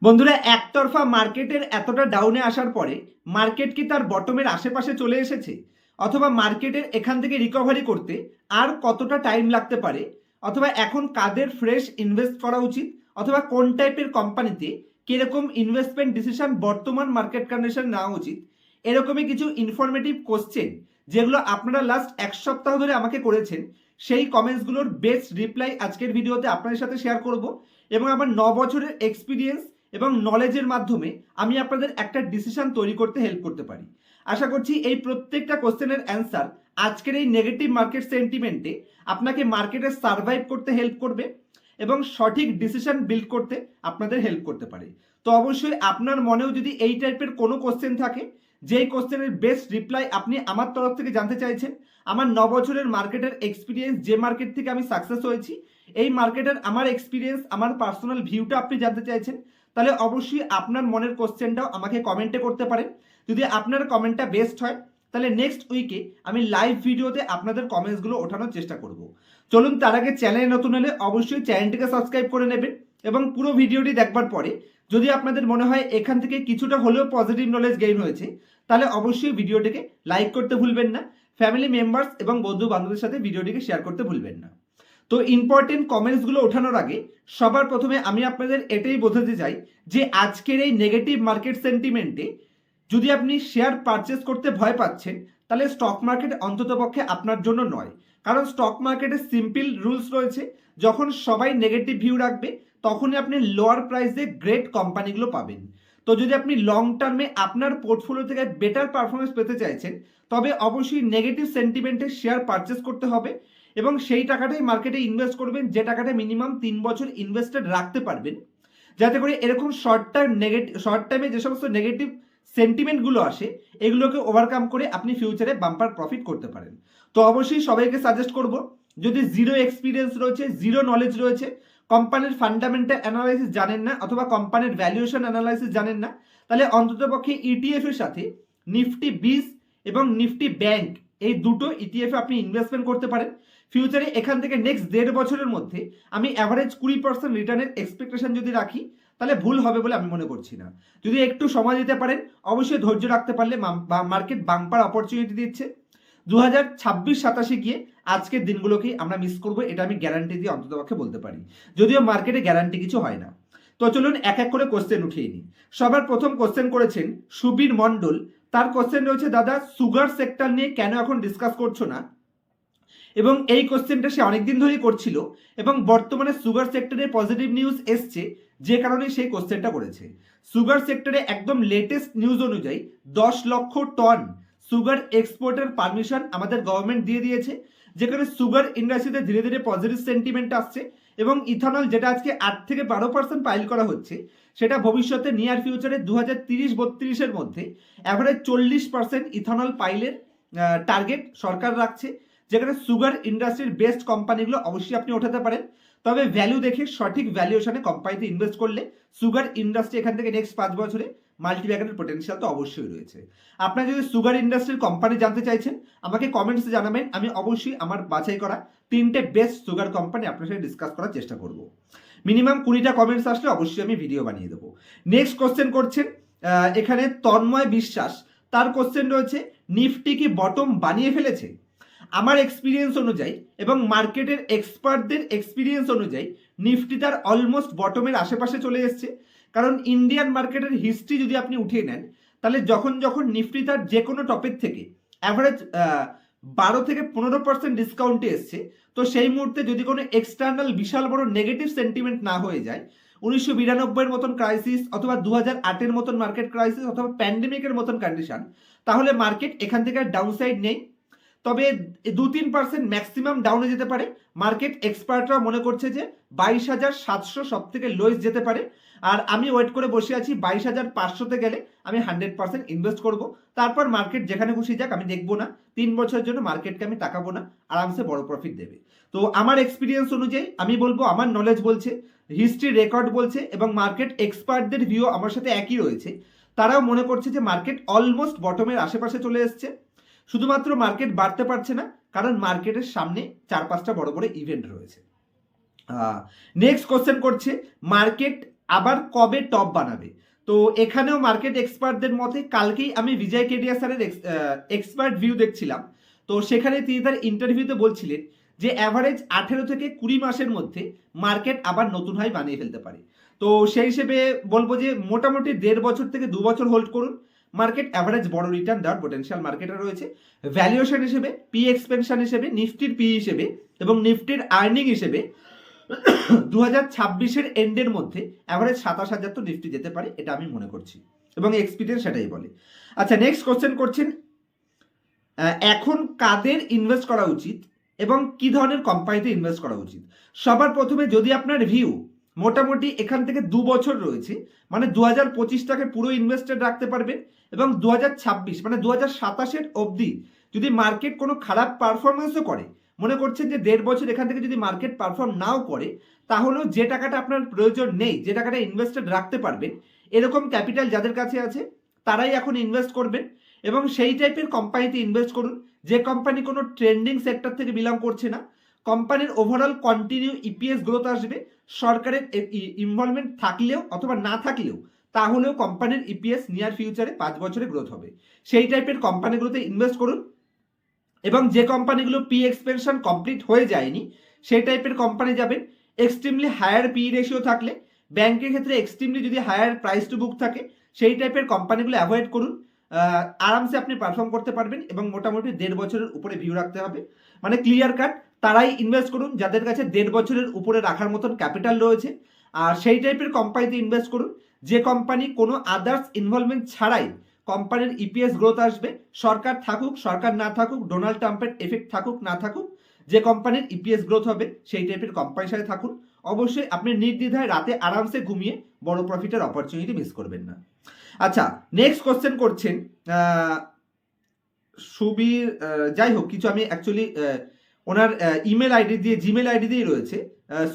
বন্ধুরা, একতরফা মার্কেটের এতটা ডাউনে আসার পরে মার্কেট কি তার বটমের আশেপাশে চলে এসেছে, অথবা মার্কেটের এখান থেকে রিকভারি করতে আর কতটা টাইম লাগতে পারে, অথবা এখন কাদের ফ্রেশ ইনভেস্ট করা উচিত, অথবা কোন টাইপের কোম্পানিতে কিরকম ইনভেস্টমেন্ট ডিসিশন বর্তমান মার্কেট কন্ডিশন নেওয়া উচিত, এরকমই কিছু ইনফরমেটিভ কোশ্চেন যেগুলো আপনারা লাস্ট এক সপ্তাহ ধরে আমাকে করেছেন, সেই কমেন্টসগুলোর বেস্ট রিপ্লাই আজকের ভিডিওতে আপনাদের সাথে শেয়ার করব। এবং আমার 9 বছরের এক্সপিরিয়েন্স এবং নলেজের মাধ্যমে আমি আপনাদের একটা ডিসিশন তৈরি করতে হেল্প করতে পারি। আশা করছি এই প্রত্যেকটা কোশ্চেনের অ্যান্সার আজকের এই নেগেটিভ মার্কেট সেন্টিমেন্টে আপনাকে মার্কেটে সার্ভাইভ করতে হেল্প করবে এবং সঠিক ডিসিশন বিল্ড করতে আপনাদের হেল্প করতে পারে। তো অবশ্যই আপনার মনেও যদি এই টাইপের কোনো কোশ্চেন থাকে, যেই কোশ্চেনের বেস্ট রিপ্লাই আপনি আমার তরফ থেকে জানতে চাইছেন, আমার 9 বছরের মার্কেটের এক্সপিরিয়েন্স, যে মার্কেট থেকে আমি সাকসেস হয়েছি, এই মার্কেটের আমার এক্সপিরিয়েন্স, আমার পার্সোনাল ভিউটা আপনি জানতে চাইছেন, তাহলে অবশ্যই আপনার মনের কোশ্চেনটাও আমাকে কমেন্টে করতে পারেন। যদি আপনার কমেন্টটা বেস্ট হয়, তাহলে নেক্সট উইকে আমি লাইভ ভিডিওতে আপনাদের কমেন্টসগুলো ওঠানোর চেষ্টা করব। চলুন, তার আগে চ্যানেলে নতুন হলে অবশ্যই চ্যানেলটিকে সাবস্ক্রাইব করে নেবেন এবং পুরো ভিডিওটি দেখবার পরে যদি আপনাদের মনে হয় এখান থেকে কিছুটা হলেও পজিটিভ নলেজ গেইন হয়েছে, তাহলে অবশ্যই ভিডিওটিকে লাইক করতে ভুলবেন না, ফ্যামিলি মেম্বার্স এবং বন্ধু বান্ধবদের সাথে ভিডিওটিকে শেয়ার করতে ভুলবেন না। তো ইম্পর্টেন্ট কমেন্টসগুলো ওঠানোর আগে সবার প্রথমে আমি আপনাদের এটাই বোঝাতে চাই যে আজকের এই নেগেটিভ মার্কেট সেন্টিমেন্টে যদি আপনি শেয়ার পারচেস করতে ভয় পাচ্ছেন, তাহলে স্টক মার্কেট অন্ততপক্ষে আপনার জন্য নয়। কারণ স্টক মার্কেটে সিম্পল রুলস রয়েছে, যখন সবাই নেগেটিভ ভিউ রাখবে তখনই আপনি লোয়ার প্রাইসে গ্রেট কোম্পানিগুলো পাবেন। তো যদি আপনি লং টার্মে আপনার পোর্টফোলিও থেকে বেটার পারফরমেন্স পেতে চাইছেন, তবে অবশ্যই নেগেটিভ সেন্টিমেন্টে শেয়ার পারচেস করতে হবে এবং সেই টাকাটাই মার্কেটে ইনভেস্ট করবেন, যে টাকাটা মিনিমাম 3 বছর ইনভেস্টেড রাখতে পারবেন, যাতে করে এরকম শর্ট টাইমে যে সমস্ত নেগেটিভ সেন্টিমেন্টগুলো আসে এগুলোকে ওভারকাম করে আপনি ফিউচারে বাম্পার প্রফিট করতে পারেন। তো অবশ্যই সবাইকে সাজেস্ট করব, যদি জিরো এক্সপিরিয়েন্স রয়েছে, জিরো নলেজ রয়েছে, কোম্পানির ফান্ডামেন্টাল অ্যানালাইসিস জানেন না, অথবা কোম্পানির ভ্যালুয়েশন অ্যানালাইসিস জানেন না, তাহলে অন্ততপক্ষে ইটিএফ এর সাথে নিফটি 20 এবং নিফটি ব্যাংক, এই দুটো ইটিএফ আপনি ইনভেস্টমেন্ট করতে পারেন। ফিউচারে এখান থেকে নেক্সট 1.5 বছরের মধ্যে আমি অ্যাভারেজ 20% রিটার্নের এক্সপেকটেশন যদি রাখি, তাহলে ভুল হবে বলে আমি মনে করছি না। যদি একটু সময় দিতে পারেন, অবশ্যই ধৈর্য রাখতে পারলে মার্কেট বাম্পার অপরচুনিটি দিচ্ছে। 2026-27 গিয়ে আজকের দিনগুলোকেই আমরা মিস করবো, এটা আমি গ্যারান্টি দিয়ে অন্ততপক্ষে বলতে পারি, যদিও মার্কেটে গ্যারান্টি কিছু হয় না। তো চলুন এক এক করে কোশ্চেন উঠিয়ে নিই। সবার প্রথম কোশ্চেন করেছেন সুবীর মণ্ডল। তার কোশ্চেন রয়েছে, দাদা সুগার সেক্টর নিয়ে কেন এখন ডিসকাস করছো না? এবং এই কোশ্চেনটা সে অনেকদিন ধরেই করছিল এবং বর্তমানে সুগার সেক্টরে পজিটিভ নিউজ এসছে, যে কারণে সেই কোশ্চেনটা করেছে। সুগার সেক্টরে একদম লেটেস্ট নিউজ অনুযায়ী 10 লক্ষ টন সুগার এক্সপোর্টের পারমিশন আমাদের গভর্নমেন্ট দিয়ে দিয়েছে, যেখানে সুগার ইন্ডাস্ট্রিতে ধীরে ধীরে পজিটিভ সেন্টিমেন্ট আসছে এবং ইথানল, যেটা আজকে 8 থেকে 12% পাইল করা হচ্ছে, সেটা ভবিষ্যতে নিয়ার ফিউচারে 2030-32-এর মধ্যে অ্যাভারেজ 40% ইথানল পাইলের টার্গেট সরকার রাখছে, যেখানে সুগার ইন্ডাস্ট্রির বেস্ট কোম্পানিগুলো অবশ্যই আপনি ওঠাতে পারেন। তবে ভ্যালু দেখে সঠিক ভ্যালুয়েশনে কোম্পানিতে ইনভেস্ট করলে সুগার ইন্ডাস্ট্রি এখান থেকে নেক্সট 5 বছরে মাল্টিব্যাগারের পোটেনশিয়াল তো অবশ্যই রয়েছে। আপনারা যদি সুগার ইন্ডাস্ট্রির কোম্পানি জানতে চাইছেন, আমাকে কমেন্টসে জানাবেন, আমি অবশ্যই আমার বাছাই করা 3টে বেস্ট সুগার কোম্পানি আপনার সাথে ডিসকাস করার চেষ্টা করব। মিনিমাম 20টা কমেন্টস আসলে অবশ্যই আমি ভিডিও বানিয়ে দেবো। নেক্সট কোশ্চেন করছেন এখানে তন্ময় বিশ্বাস। তার কোশ্চেন রয়েছে, নিফটি কি বটম বানিয়ে ফেলেছে? আমার এক্সপিরিয়েন্স অনুযায়ী এবং মার্কেটের এক্সপার্টদের এক্সপিরিয়েন্স অনুযায়ী নিফটি তার অলমোস্ট বটমের আশেপাশে চলে এসছে। কারণ ইন্ডিয়ান মার্কেটের হিস্ট্রি যদি আপনি উঠিয়ে নেন, তাহলে যখন যখন নিফটি তার যে কোনো টপিক থেকে অ্যাভারেজ 12 থেকে 15% ডিসকাউন্টে এসছে, তো সেই মুহূর্তে যদি কোনো এক্সটার্নাল বিশাল বড় নেগেটিভ সেন্টিমেন্ট না হয়ে যায়, 1992-এর মতন ক্রাইসিস, অথবা 2008-এর মতন মার্কেট ক্রাইসিস, অথবা প্যান্ডেমিকের মতন কন্ডিশন, তাহলে মার্কেট এখান থেকে ডাউনসাইড নেই, তবে 2-3% ম্যাক্সিমাম ডাউনে যেতে পারে। মার্কেট এক্সপার্টরা মনে করছে যে 22,700 সব থেকে লোয়েস্ট যেতে পারে, আর আমি ওয়েট করে বসে আছি 22,500-তে গেলে আমি 100% ইনভেস্ট করব। তারপর মার্কেট যেখানে খুশি যাক, আমি দেখবো না, 3 বছরের জন্য মার্কেটকে আমি তাকাবো না, আরামসে বড় প্রফিট দেবে। তো আমার এক্সপিরিয়েন্স অনুযায়ী আমি বলবো, আমার নলেজ বলছে, হিস্ট্রি রেকর্ড বলছে, এবং মার্কেট এক্সপার্টদের ভিউ আমার সাথে একই রয়েছে, তারাও মনে করছে যে মার্কেট অলমোস্ট বটমের আশেপাশে চলে এসছে। শুধুমাত্র মার্কেট বাড়তে পারছে না, কারণ মার্কেটের সামনে 4-5টা বড় বড় ইভেন্ট রয়েছে। নেক্সট কোশ্চেন করছে, মার্কেট আবার কবে টপ বানাবে। তো এখানেও মার্কেট এক্সপার্টদের মতে কালকেই আমি বিজয় কেডিয়া স্যারের এক্সপার্ট ভিউ দেখছিলাম, তো সেখানে তিনি তার ইন্টারভিউতে বলছিলেন যে অ্যাভারেজ 18 থেকে 20 মাসের মধ্যে মার্কেট আবার নতুন হাই বানিয়ে ফেলতে পারে। তো সেই হিসেবে বলবো যে মোটামুটি 1.5 বছর থেকে 2 বছর হোল্ড করুন, মার্কেট অ্যাভারেজ বড় রিটার্ন দেওয়ার পোটেনশিয়াল মার্কেটে রয়েছে। ভ্যালুয়েশন হিসেবে, পি এক্সপেনশন হিসেবে, নিফটির পি হিসেবে এবং নিফটির আর্নিং হিসেবে 2026-এর এন্ডের মধ্যে অ্যাভারেজ 27,000 তো নিফটি যেতে পারে, এটা আমি মনে করছি এবং এক্সপিরিয়েন্স সেটাই বলে। আচ্ছা, নেক্সট কোশ্চেন করছেন, এখন কাদের ইনভেস্ট করা উচিত এবং কি ধরনের কোম্পানিতে ইনভেস্ট করা উচিত। সবার প্রথমে যদি আপনার ভিউ মোটামুটি এখান থেকে 2 বছর রয়েছে, মানে 2025টাকে পুরো ইনভেস্টেড রাখতে পারবেন এবং 2026 মানে 2027-এর অবধি যদি মার্কেট কোনো খারাপ পারফরমেন্সও করে, মনে করছেন যে 1.5 বছর এখান থেকে যদি মার্কেট পারফর্ম নাও করে, তাহলেও যে টাকাটা আপনার প্রয়োজন নেই, যে টাকাটা ইনভেস্টেড রাখতে পারবেন, এরকম ক্যাপিটাল যাদের কাছে আছে তারাই এখন ইনভেস্ট করবেন এবং সেই টাইপের কোম্পানিতে ইনভেস্ট করুন যে কোম্পানি কোনো ট্রেন্ডিং সেক্টর থেকে বিলং করছে না, কোম্পানির ওভারঅল কন্টিনিউ ইপিএস গ্রোথ আসবে, সরকারের ইনভলভমেন্ট থাকলেও অথবা না থাকলেও তাহলেও কোম্পানির ইপিএস নিয়ার ফিউচারে 5 বছরে গ্রোথ হবে, সেই টাইপের কোম্পানিগুলোতে ইনভেস্ট করুন। এবং যে কোম্পানিগুলো পি এক্সপেনশন কমপ্লিট হয়ে যায়নি সেই টাইপের কোম্পানি যাবেন। এক্সট্রিমলি হায়ার পি রেশিও থাকলে, ব্যাংকের ক্ষেত্রে এক্সট্রিমলি যদি হায়ার প্রাইস টু বুক থাকে, সেই টাইপের কোম্পানিগুলো অ্যাভয়েড করুন। আরামসে আপনি পারফর্ম করতে পারবেন এবং মোটামুটি 1.5 বছরের উপরে ভিউ রাখতে হবে, মানে ক্লিয়ার কাট তারাই ইনভেস্ট করুন যাদের কাছে 1.5 বছরের উপরে রাখার মতন ক্যাপিটাল রয়েছে, আর সেই টাইপের কোম্পানিতে ইনভেস্ট করুন যে কোম্পানি কোনো আদার্স ইনভলভমেন্ট ছাড়াই কোম্পানির ইপিএস গ্রোথ আসবে, সরকার থাকুক সরকার না থাকুক, ডোনাল্ড ট্রাম্পের এফেক্ট থাকুক না থাকুক, যে কোম্পানির ইপিএস গ্রোথ হবে সেই টাইপের কোম্পানির সাথে থাকুন। অবশ্যই আপনি নির্দ্বিধায় রাতে আরামসে ঘুমিয়ে বড় প্রফিটের অপরচুনিটি মিস করবেন না। আচ্ছা, নেক্সট কোশ্চেন করছেন সুবীর, যাই হোক কিছু আমি অ্যাকচুয়ালি ওনার ইমেল আইডি দিয়ে, জিমেল আইডি দিয়েই রয়েছে,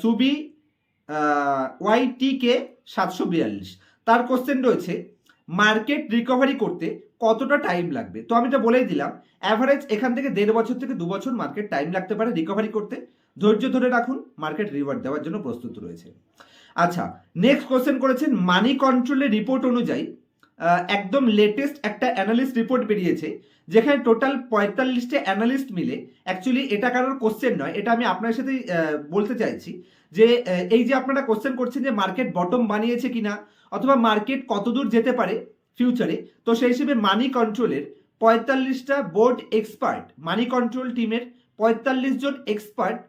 সুবি YTK 742, তার কোশ্চেন রয়েছে মার্কেট রিকভারি করতে কতটা টাইম লাগবে। তো আমি তো বলেই দিলাম, অ্যাভারেজ এখান থেকে 1.5 বছর থেকে 2 বছর মার্কেট টাইম লাগতে পারে রিকভারি করতে, ধৈর্য ধরে রাখুন, মার্কেট রিওয়ার্ড দেওয়ার জন্য প্রস্তুত রয়েছে। আচ্ছা, নেক্সট কোশ্চেন করেছেন মানি কন্ট্রোলের রিপোর্ট অনুযায়ী, একদম লেটেস্ট একটা অ্যানালিস্ট রিপোর্ট বেরিয়েছে যেখানে টোটাল 45টা অ্যানালিস্ট মিলে, অ্যাকচুয়ালি এটা কারোর কোশ্চেন নয়, এটা আমি আপনার সাথে বলতে চাইছি যে এই যে আপনারা কোশ্চেন করছেন যে মার্কেট বটম বানিয়েছে কিনা অথবা মার্কেট কতদূর যেতে পারে ফিউচারে, তো সেই হিসেবে মানি কন্ট্রোলের 45টা বোর্ড এক্সপার্ট, মানি কন্ট্রোল টিমের 45 জন এক্সপার্ট,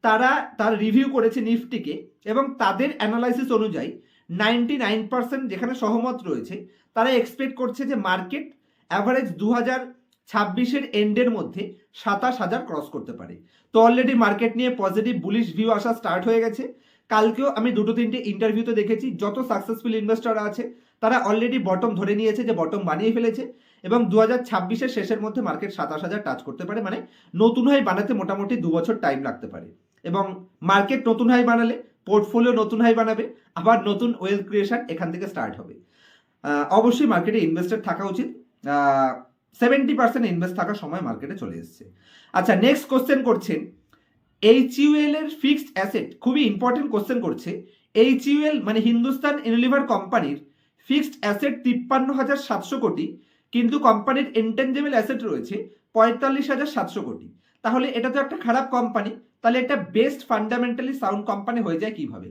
তারা তার রিভিউ করেছে নিফটিকে এবং তাদের অ্যানালাইসিস অনুযায়ী 99% যেখানে সহমত রয়েছে, তারা এক্সপেক্ট করছে যে মার্কেট অ্যাভারেজ 2026-এর এন্ডের মধ্যে 27,000 ক্রস করতে পারে। তো অলরেডি মার্কেট নিয়ে পজিটিভ বুলিশ ভিউ আসা স্টার্ট হয়ে গেছে। কালকেও আমি 2-3টে ইন্টারভিউতে দেখেছি যত সাকসেসফুল ইনভেস্টর আছে তারা অলরেডি বটম ধরে নিয়েছে, যে বটম বানিয়ে ফেলেছে এবং 2026-এর শেষের মধ্যে মার্কেট 27,000 টাচ করতে পারে, মানে নতুন হাই বানাতে মোটামুটি 2 বছর টাইম লাগতে পারে। এবং মার্কেট নতুন হাই বানালে পোর্টফোলিও নতুন হাই বানাবে, আবার নতুন ওয়েলথ ক্রিয়েশন এখান থেকে স্টার্ট হবে। অবশ্যই মার্কেটে ইনভেস্টেড থাকা উচিত, 70% ইনভেস্ট থাকার সময় মার্কেটে চলে এসেছে। আচ্ছা, নেক্সট কোশ্চেন করছেন HUL এর ফিক্সড অ্যাসেট, খুবই ইম্পর্টেন্ট কোশ্চেন করছে। HUL মানে হিন্দুস্তান ইউনিলিভার কোম্পানির ফিক্সড অ্যাসেট 53,700 কোটি, কিন্তু কোম্পানির ইনটেনজিবল অ্যাসেট রয়েছে 45,700 কোটি। তাহলে এটা তো একটা খারাপ কোম্পানি, তাহলে এটা বেস্ট ফান্ডামেন্টালি সাউন্ড কোম্পানি হয়ে যায় কিভাবে?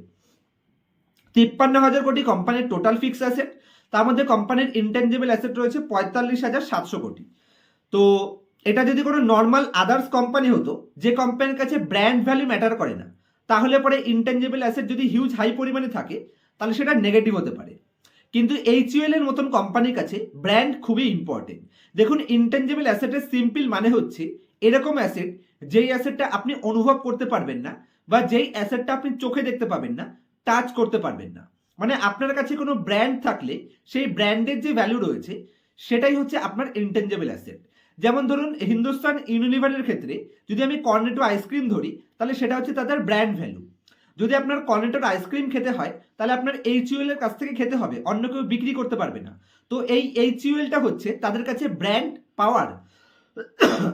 53,000 কোটি কোম্পানির টোটাল ফিক্সড অ্যাসেট, তার মধ্যে কোম্পানির ইনটেনজিবল অ্যাসেট রয়েছে 45,700 কোটি। তো এটা যদি কোনো নর্মাল আদার্স কোম্পানি হতো, যে কোম্পানির কাছে ব্র্যান্ড ভ্যালু ম্যাটার করে না, তাহলে পরে ইনটেনজিবল অ্যাসেট যদি হিউজ হাই পরিমাণে থাকে তাহলে সেটা নেগেটিভ হতে পারে। কিন্তু HUL এর মতন কোম্পানির কাছে ব্র্যান্ড খুবই ইম্পর্টেন্ট। দেখুন, ইনটেনজিবল অ্যাসেটের সিম্পল মানে হচ্ছে এরকম অ্যাসেট যেই অ্যাসেটটা আপনি অনুভব করতে পারবেন না, বা যেই অ্যাসেটটা আপনি চোখে দেখতে পাবেন না, টাচ করতে পারবেন না। মানে আপনার কাছে কোনো ব্র্যান্ড থাকলে সেই ব্র্যান্ডের যে ভ্যালু রয়েছে সেটাই হচ্ছে আপনার ইনটেনজিবল অ্যাসেট। যেমন ধরুন হিন্দুস্তান ইউনিলিভারের ক্ষেত্রে যদি আমি কর্নেটো আইসক্রিম ধরি, তাহলে সেটা হচ্ছে তাদের ব্র্যান্ড ভ্যালু। যদি আপনার কর্নেটোর আইসক্রিম খেতে হয় তাহলে আপনার HUL এর কাছ থেকে খেতে হবে, অন্য কেউ বিক্রি করতে পারবে না। তো এই HULটা হচ্ছে তাদের কাছে ব্র্যান্ড পাওয়ার,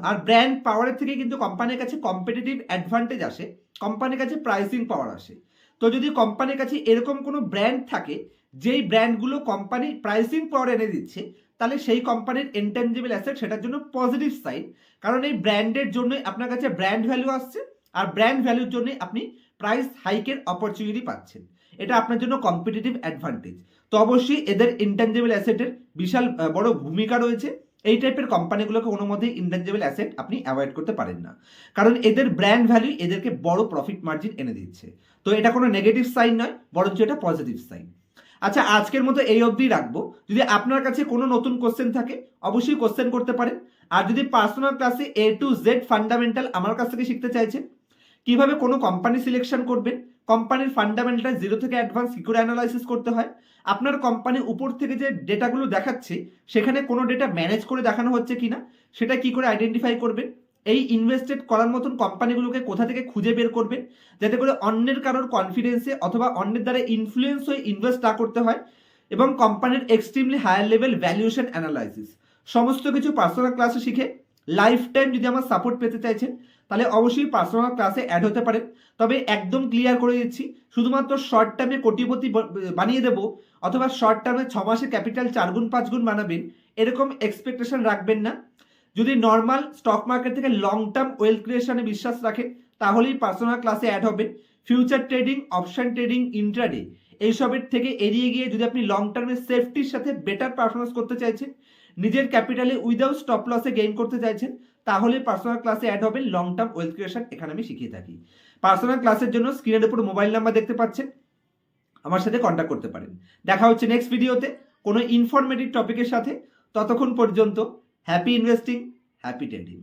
আর ব্র্যান্ড পাওয়ারের থেকে কিন্তু কোম্পানির কাছে কম্পিটিটিভ অ্যাডভান্টেজ আসে, কোম্পানির কাছে প্রাইসিং পাওয়ার আসে। তো যদি কোম্পানির কাছে এরকম কোনো ব্র্যান্ড থাকে যেই ব্র্যান্ডগুলো কোম্পানি প্রাইসিং পাওয়ার এনে দিচ্ছে, তাহলে সেই কোম্পানির ইনটেনজিবল অ্যাসেট সেটার জন্য পজিটিভ সাইড। কারণ এই ব্র্যান্ডের জন্যই আপনার কাছে ব্র্যান্ড ভ্যালু আসছে, আর ব্র্যান্ড ভ্যালুর জন্যই আপনি প্রাইস হাইকের অপরচুনিটি পাচ্ছেন। এটা আপনার জন্য কম্পিটিটিভ অ্যাডভান্টেজ। তো অবশ্যই এদের ইনটেনজিবল অ্যাসেটের বিশাল বড় ভূমিকা রয়েছে। এই টাইপের কোম্পানিগুলোকে কোনো মতেই ইনটেনজিবল অ্যাসেট আপনি অ্যাভয়েড করতে পারেন না, কারণ এদের ব্র্যান্ড ভ্যালু এদেরকে বড় প্রফিট মার্জিন এনে দিচ্ছে। তো এটা কোনো নেগেটিভ সাইন নয়, বরঞ্চ এটা পজিটিভ সাইন। আচ্ছা, আজকের মতো এই অবধি রাখবো। যদি আপনার কাছে কোনো নতুন কোশ্চেন থাকে অবশ্যই কোশ্চেন করতে পারেন। আর যদি পার্সোনাল ক্লাসে A to Z ফান্ডামেন্টাল আমার কাছ থেকে শিখতে চাইছেন, কিভাবে কোনো কোম্পানি সিলেকশন করবেন, কোম্পানির ফান্ডামেন্টাল জিরো থেকে অ্যাডভান্স কি করে অ্যানালাইসিস করতে হয়, আপনার কোম্পানি উপর থেকে যে ডেটাগুলো দেখাচ্ছে সেখানে কোনো ডেটা ম্যানেজ করে দেখানো হচ্ছে কিনা সেটা কি করে আইডেন্টিফাই করবেন, এই ইনভেস্টেড করার মতন কোম্পানিগুলোকে কোথা থেকে খুঁজে বের করবেন যাতে করে অন্যের কারোর কনফিডেন্সে অথবা অন্যের দ্বারা ইনফ্লুয়েন্স হয়ে ইনভেস্ট না করতে হয়, এবং কোম্পানির extremely higher level valuation analysis, সমস্ত কিছু পার্সোনাল ক্লাসে শিখে লাইফ টাইম যদি আমার সাপোর্ট পেতে চাইছেন তাহলে অবশ্যই পার্সোনাল ক্লাসে অ্যাড হতে পারেন। তবে একদম ক্লিয়ার করে দিচ্ছি, শুধুমাত্র শর্ট টার্মে কোটিপতি বানিয়ে দেবো অথবা শর্ট টার্মে 6 মাসে ক্যাপিটাল 4 গুণ 5 গুণ বানাবেন এরকম এক্সপেকটেশন রাখবেন না। যদি নর্মাল স্টক মার্কেট থেকে লং টার্ম ওয়েলথ ক্রিয়েশনে বিশ্বাস রাখেন তাহলেই পার্সোনাল ক্লাসে অ্যাড হবেন। Future trading, option trading, intraday এইসবের থেকে এড়িয়ে গিয়ে যদি আপনি লং টার্মে সেফটির সাথে বেটার পারফরমেন্স করতে চাইছেন, নিজের ক্যাপিটালে উইদাউট স্টপ লসে গেইন করতে চাইছেন, তাহলে পার্সোনাল ক্লাসে অ্যাড হবেন। লং টার্ম ওয়েলথ ক্রিয়েশন এখানে আমি শিখিয়ে থাকি। পার্সোনাল ক্লাসের জন্য স্ক্রিনের উপর মোবাইল নাম্বার দেখতে পাচ্ছেন, আমার সাথে কন্ট্যাক্ট করতে পারেন। দেখা হচ্ছে নেক্সট ভিডিওতে কোনো ইনফরমেটিভ টপিকের সাথে। ততক্ষণ পর্যন্ত হ্যাপি ইনভেস্টিং, হ্যাপি ট্রেডিং।